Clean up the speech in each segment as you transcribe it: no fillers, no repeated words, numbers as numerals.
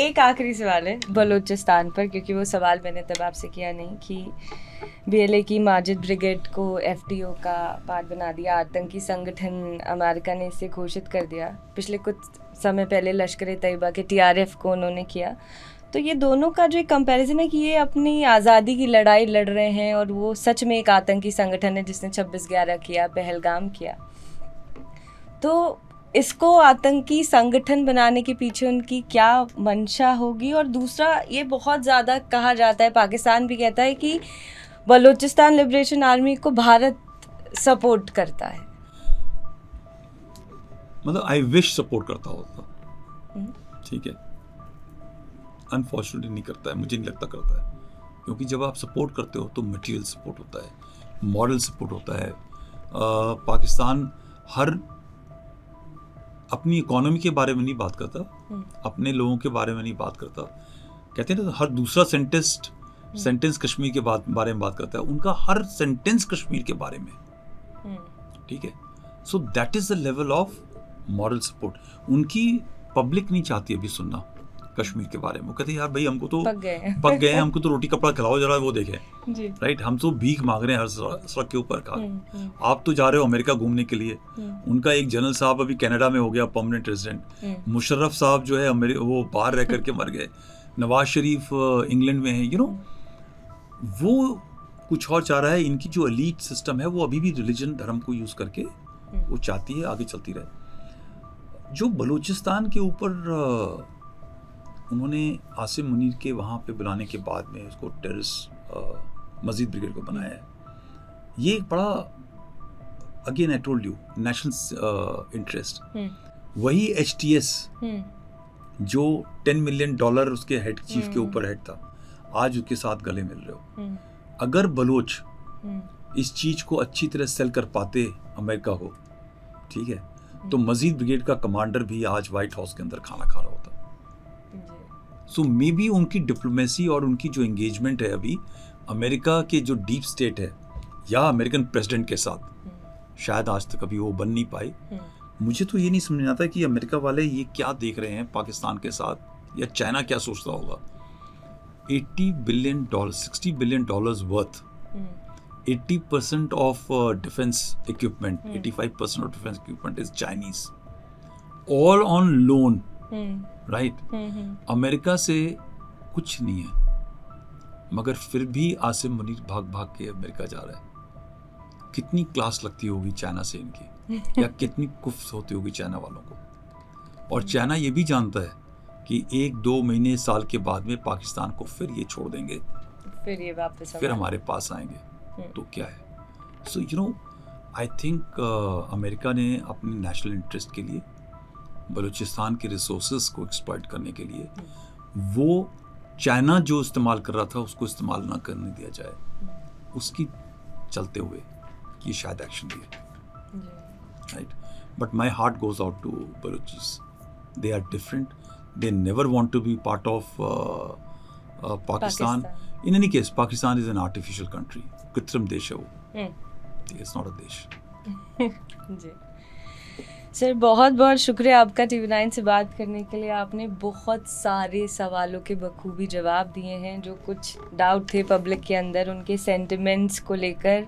एक आखिरी सवाल है बलूचिस्तान पर, क्योंकि वो सवाल मैंने तब आपसे किया नहीं कि BLA की माजिद ब्रिगेड को FTO का पार्ट बना दिया, आतंकी संगठन अमेरिका ने इसे घोषित कर दिया। पिछले कुछ समय पहले लश्कर तैयबा के TRF को उन्होंने किया। तो ये दोनों का जो एक कंपैरिजन है कि ये अपनी आज़ादी की लड़ाई लड़ रहे हैं और वो सच में एक आतंकी संगठन है जिसने 26/11 किया, पहलगाम किया। तो इसको आतंकी संगठन बनाने के पीछे उनकी क्या मंशा होगी? और दूसरा, ये बहुत ज़्यादा कहा जाता है, पाकिस्तान भी कहता है कि बलूचिस्तान लिबरेशन आर्मी को भारत सपोर्ट करता है। मतलब आई विश सपोर्ट करता होता, ठीक है, अनफॉर्चुनेटली नहीं करता है, मुझे नहीं लगता करता है, क्योंकि जब आप सपोर्ट करते हो तो मटेरियल सपोर्ट होता है, मॉरल सपोर्ट होता है। पाकिस्तान हर अपनी इकोनॉमी के बारे में नहीं बात करता, अपने लोगों के बारे में नहीं बात करता। कहते हैं ना, हर दूसरा सेंटेंस कश्मीर के बारे में बात करता है, उनका हर सेंटेंस कश्मीर के बारे में, ठीक है। So that is the level of moral support. उनकी पब्लिक नहीं चाहती अभी सुनना कश्मीर के बारे में। वो कहते हैं यार भाई, हमको तो पक गए हैं, हमको तो रोटी कपड़ा खिलाओ जरा, वो देखें, राइट, हम तो भीख मांग रहे हैं हर सड़क के ऊपर का। आप तो जा रहे हो अमेरिका घूमने के लिए। उनका एक जनरल साहब अभी कनाडा में हो गया परमानेंट रेजिडेंट, मुशर्रफ साहब जो है वो बाहर रह करके मर गए, नवाज शरीफ इंग्लैंड में है, यू नो, वो कुछ और चाह रहा है। इनकी जो एलीट सिस्टम है वो अभी भी रिलीजन, धर्म को यूज करके वो चाहती है आगे चलती रहे। जो बलूचिस्तान के ऊपर उन्होंने आसिम मुनीर के वहाँ पे बुलाने के बाद में उसको टेररिस्ट मजीद ब्रिगेड को बनाया है, ये एक बड़ा, again I told you, national interest. वही HTS जो $10 मिलियन उसके हेड चीफ के ऊपर हेड था, आज उसके साथ गले मिल रहे हो। अगर बलोच इस चीज को अच्छी तरह सेल कर पाते अमेरिका को, ठीक है, तो मजीद ब्रिगेड का कमांडर भी आज व्हाइट हाउस के अंदर खाना खा रहा होता। सो मे बी उनकी डिप्लोमेसी और उनकी जो एंगेजमेंट है अभी अमेरिका के जो डीप स्टेट है या अमेरिकन प्रेसिडेंट के साथ, शायद आज तक अभी वो बन नहीं पाई। मुझे तो ये नहीं समझ आता कि अमेरिका वाले ये क्या देख रहे हैं पाकिस्तान के साथ, या चाइना क्या सोचता होगा। $80 billion, $60 billion worth, 80% of defence equipment, 85% of defence equipment is Chinese, all on loan, right. America से कुछ नहीं है, मगर फिर भी आसिम मुनीर भाग भाग के अमेरिका जा रहा है। कितनी क्लास लगती होगी चाइना से इनकी, या कितनी कुफ्स होती होगी चाइना वालों को। और चाइना ये भी जानता है कि 1-2 महीने साल के बाद में पाकिस्तान को फिर ये छोड़ देंगे, फिर ये वापस फिर हमारे पास आएंगे, तो क्या है। So you know, I think America ने अपने नेशनल इंटरेस्ट के लिए, बलूचिस्तान के रिसोर्सेज को एक्सप्लॉइट करने के लिए, वो चाइना जो इस्तेमाल कर रहा था उसको इस्तेमाल ना करने दिया जाए, उसकी चलते हुए ये शायद एक्शन लिया, right. But my heart goes out to Balochis, they are different, they never want to be part of Pakistan. In any case Pakistan is an artificial country, कृत्रिम देश है वो, इट्स नॉट अ देश। जी सर, बहुत बहुत शुक्रिया आपका TV9 से बात करने के लिए। आपने बहुत सारे सवालों के बखूबी जवाब दिए हैं। जो कुछ डाउट थे पब्लिक के अंदर, उनके सेंटिमेंट्स को लेकर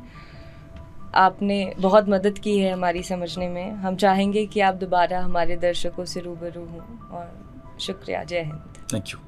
आपने बहुत मदद की है हमारी समझने में। हम चाहेंगे कि आप दोबारा हमारे दर्शकों से रूबरू हों। और शुक्रिया, जय हिंद। Thank you.